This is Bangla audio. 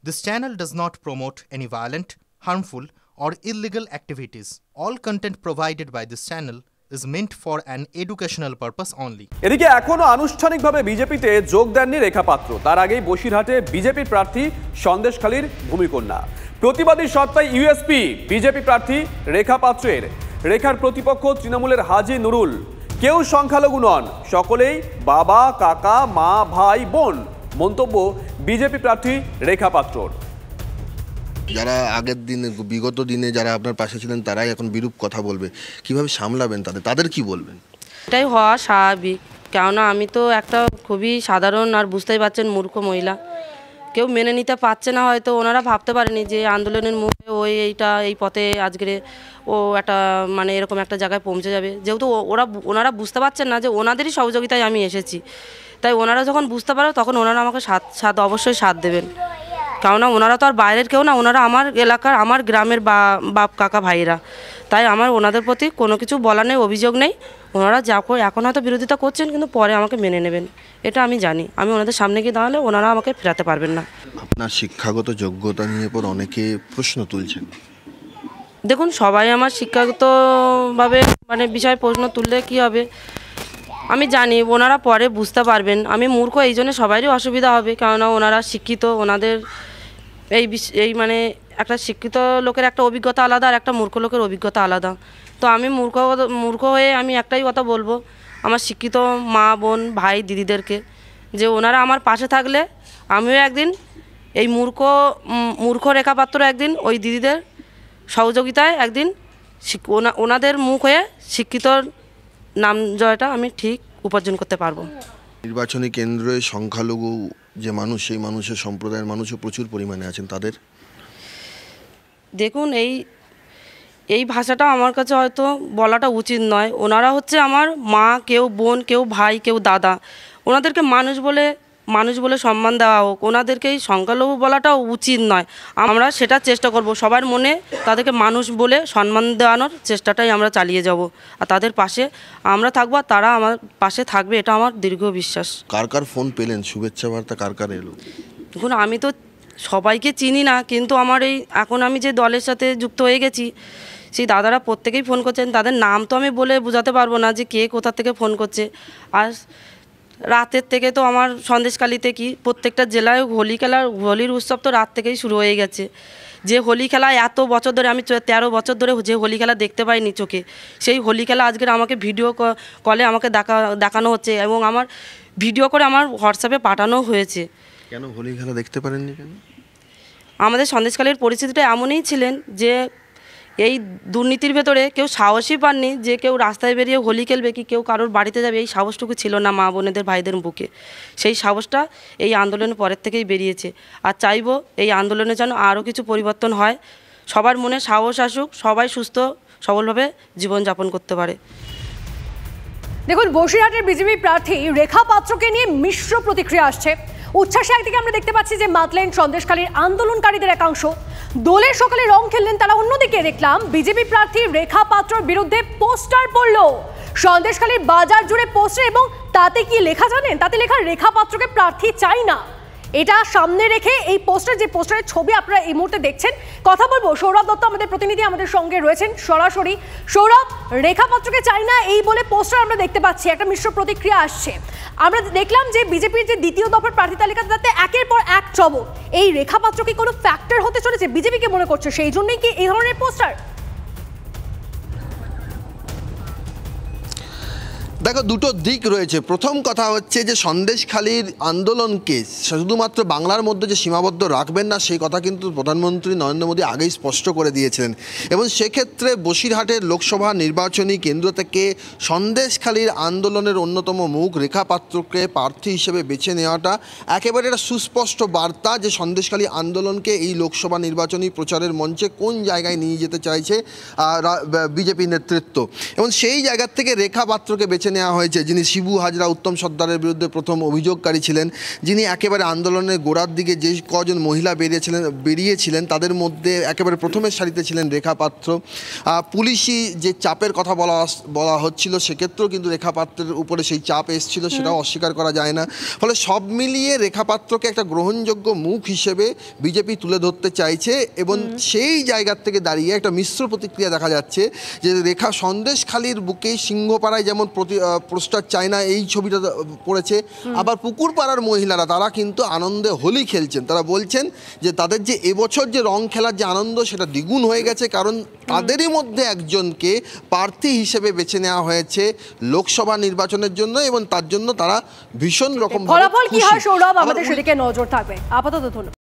This channel does not promote any violent, harmful, or illegal activities. All content provided by this channel is meant for an educational purpose only. এদিকে এখনো আনুষ্ঠানিকভাবে বিজেপিতে যোগ দেননি রেখা পাত্র। তার আগেই বসিরহাটে বিজেপির প্রার্থী সন্দেশখালীর ভূমিকন্যা। প্রতিবাদী সত্তায় ইউএসপি বিজেপি প্রার্থী রেখা পাত্রের। রেখার প্রতিপক্ষ তৃণমূলের হাজি নুরুল। কেউ সংখ্যালঘু নন, সকলেই বাবা, কাকা, মা, ভাই, বোন। মন্তব্য বিজেপি প্রার্থী রেখা পাত্রর। যারা আগের দিনে বিগত দিনে যারা আপনার পাশে ছিলেন তারাই এখন বিরূপ কথা বলবে, কিভাবে সামলাবেন তাদের কি বলবেন? এটাই হওয়া স্বাভাবিক, কেননা আমি তো একটা খুবই সাধারণ আর বুঝতেই পারছেন মূর্খ মহিলা। কেউ মেনে নিতে পারছে না, হয়তো ওনারা ভাবতে পারেনি যে আন্দোলনের মুখে এই পথে আজকে ও একটা মানে এরকম একটা জায়গায় পৌঁছে যাবে। যেহেতু ওনারা বুঝতে পারছেন না যে ওনাদেরই সহযোগিতায় আমি এসেছি, তাই ওনারা যখন বুঝতে পারে তখন ওনারা আমাকে অবশ্যই সাথ দেবেন। কেননা ওনারা তো আর বাইরের কেউ না, ওনারা আমার এলাকার, আমার গ্রামের বাপ কাকা ভাইরা। তাই আমার ওনাদের প্রতি কোনো কিছু বলা নেই, অভিযোগ নেই। ওনারা এখন হয়তো বিরোধিতা করছেন, কিন্তু পরে আমাকে মেনে নেবেন, এটা আমি জানি। আমি ওনাদের সামনে গিয়ে দাঁড়ালে ওনারা আমাকে ফেরাতে পারবেন না। আপনার শিক্ষাগত যোগ্যতা নিয়ে পর অনেকে প্রশ্ন তুলছেন। দেখুন, সবাই আমার শিক্ষাগতভাবে মানে বিষয়ে প্রশ্ন তুললে কি হবে, আমি জানি ওনারা পরে বুঝতে পারবেন। আমি মূর্খ, এই জন্য সবারই অসুবিধা হবে, কেননা ওনারা শিক্ষিত। ওনাদের এই মানে একটা শিক্ষিত লোকের একটা অভিজ্ঞতা আলাদা, আর একটা মূর্খ লোকের অভিজ্ঞতা আলাদা। তো আমি মূর্খ হয়ে আমি একটাই কথা বলবো আমার শিক্ষিত মা, বোন, ভাই, দিদিদেরকে, যে ওনারা আমার পাশে থাকলে আমিও একদিন এই মূর্খ রেখা পাত্র একদিন ওই দিদিদের সহযোগিতায় একদিন ওনাদের মুখ হয়ে শিক্ষিতর নাম জয়টা আমি ঠিক উপার্জন করতে পারবো। নির্বাচনী কেন্দ্রে সংখ্যালঘু যে মানুষ, সেই মানুষের সম্প্রদায়ের মানুষও প্রচুর পরিমাণে আছেন। তাদের দেখুন, এই ভাষাটা আমার কাছে হয়তো বলাটা উচিত নয়। ওনারা হচ্ছে আমার মা, কেউ বোন, কেউ ভাই, কেউ দাদা। ওনাদেরকে মানুষ বলে সম্মান দেওয়া হোক, ওনাদেরকেই সংখ্যালঘু বলাটাও উচিত নয়। আমরা সেটা চেষ্টা করব, সবার মনে তাদেরকে মানুষ বলে সম্মান দেওয়ানোর চেষ্টাটাই আমরা চালিয়ে যাব। আর তাদের পাশে আমরা থাকবো, আর তারা আমার পাশে থাকবে, এটা আমার দীর্ঘ বিশ্বাস। কার ফোন পেলেন, শুভেচ্ছা বার্তা কার এলো? দেখুন, আমি তো সবাইকে চিনি না, কিন্তু আমার এখন আমি যে দলের সাথে যুক্ত হয়ে গেছি, সেই দাদারা প্রত্যেকেই ফোন করছেন। তাদের নাম তো আমি বলে বোঝাতে পারবো না যে কে কোথা থেকে ফোন করছে। আর রাতের থেকে তো আমার সন্দেশখালীতে প্রত্যেকটা জেলায় হোলির উৎসব তো রাত থেকেই শুরু হয়ে গেছে। যে হোলি খেলা এত বছর ধরে, আমি 13 বছর ধরে যে হোলি খেলা দেখতে পাইনি চোখে, সেই হোলি খেলা আজকের আমাকে ভিডিও কলে আমাকে দেখানো হচ্ছে, এবং আমার ভিডিও করে আমার হোয়াটসঅ্যাপে পাঠানো হয়েছে। কেন হোলি খেলা দেখতে পারেননি কেন? আমাদের সন্দেশখালীর পরিস্থিতিটা এমনই ছিলেন যে এই দুর্নীতির ভেতরে কেউ সাহসই পাননি যে কেউ রাস্তায় বেরিয়ে হোলি খেলবে, কি কেউ কারোর বাড়িতে যাবে, এই সাহসটুকু ছিল না মা বোনেদের, ভাইদের বুকে। সেই সাহসটা এই আন্দোলনের পরের থেকেই বেরিয়েছে। আর চাইবো এই আন্দোলনে যেন আরও কিছু পরিবর্তন হয়, সবার মনে সাহস আসুক, সবাই সুস্থ সবলভাবে জীবনযাপন করতে পারে। দেখুন, বসিরহাটের বিজেপি প্রার্থী রেখা পাত্রকে নিয়ে মিশ্র প্রতিক্রিয়া আসছে। উচ্ছ্বাসে একদিকে আমরা দেখতে পাচ্ছি যে মাতলেন সন্দেশখালীর আন্দোলনকারীদের একাংশ, দোলের সকালে রং খেললেন তারা। অন্যদিকে দেখলাম বিজেপি প্রার্থী রেখা পাত্রর বিরুদ্ধে পোস্টার পড়ল সন্দেশখালীর বাজার জুড়ে পোস্টার, এবং তাতে কি লেখা জানেন? তাতে লেখা রেখা পাত্রকে প্রার্থী চাই না। এটা সামনে রেখে এই যে পোস্টারের ছবি আপনারা এই মুহূর্তে দেখছেন, কথা বলবো সৌরভ দত্ত আমাদের প্রতিনিধি আমাদের সঙ্গে রয়েছেন সরাসরি। সৌরভ, রেখা পাত্রকে চাই না এই বলে পোস্টার আমরা দেখতে পাচ্ছি, একটা মিশ্র প্রতিক্রিয়া আসছে। আমরা দেখলাম যে বিজেপির যে দ্বিতীয় দফার প্রার্থী তালিকা, তাতে একের পর এক চমক। এই রেখা পাত্র কি কোনো ফ্যাক্টর হতে চলেছে বিজেপিকে মনে করছে, সেই জন্যই কি এই ধরনের পোস্টার? দেখো, দুটো দিক রয়েছে। প্রথম কথা হচ্ছে যে সন্দেশখালীর আন্দোলনকে শুধুমাত্র বাংলার মধ্যে যে সীমাবদ্ধ রাখবেন না, সেই কথা কিন্তু প্রধানমন্ত্রী নরেন্দ্র মোদী আগেই স্পষ্ট করে দিয়েছিলেন। এবং সেক্ষেত্রে বসিরহাটের লোকসভা নির্বাচনী কেন্দ্র থেকে সন্দেশখালীর আন্দোলনের অন্যতম মুখ রেখা পাত্রকে প্রার্থী হিসেবে বেছে নেওয়াটা একেবারে একটা সুস্পষ্ট বার্তা যে সন্দেশখালী আন্দোলনকে এই লোকসভা নির্বাচনী প্রচারের মঞ্চে কোন জায়গায় নিয়ে যেতে চাইছে বিজেপি নেতৃত্ব। এবং সেই জায়গার থেকে রেখা পাত্রকে বেছে নেওয়া হয়েছে, যিনি শিবু হাজরা উত্তম সর্দারের বিরুদ্ধে প্রথম অভিযোগকারী ছিলেন, যিনি একেবারে আন্দোলনের গোড়ার দিকে যে কজন মহিলা বেরিয়েছিলেন তাদের মধ্যে একেবারে প্রথমের সারিতে ছিলেন রেখা পাত্র। পুলিশি যে চাপের কথা বলা হচ্ছিল সেক্ষেত্রেও কিন্তু রেখা পাত্রের উপরে সেই চাপ এসেছিল, সেটাও অস্বীকার করা যায় না। ফলে সব মিলিয়ে রেখা পাত্রকে একটা গ্রহণযোগ্য মুখ হিসেবে বিজেপি তুলে ধরতে চাইছে এবং সেই জায়গার থেকে দাঁড়িয়ে একটা মিশ্র প্রতিক্রিয়া দেখা যাচ্ছে যে রেখা সন্দেশখালির বুকে সিংহপাড়ায় যেমন পোস্টার চায়না এই ছবিটা পড়েছে, আবার পুকুরপাড়ার মহিলারা তারা কিন্তু আনন্দে হোলি খেলছেন। তারা বলছেন যে তাদের যে এবছর যে রং খেলার যে আনন্দ সেটা দ্বিগুণ হয়ে গেছে, কারণ তাদেরই মধ্যে একজনকে প্রার্থী হিসেবে বেছে নেওয়া হয়েছে লোকসভা নির্বাচনের জন্য এবং তার জন্য তারা ভীষণ রকম ফলাফল কি হয় সৌরভ, আমাদের সেদিকে নজর থাকবে। আপাতত ধন্যবাদ।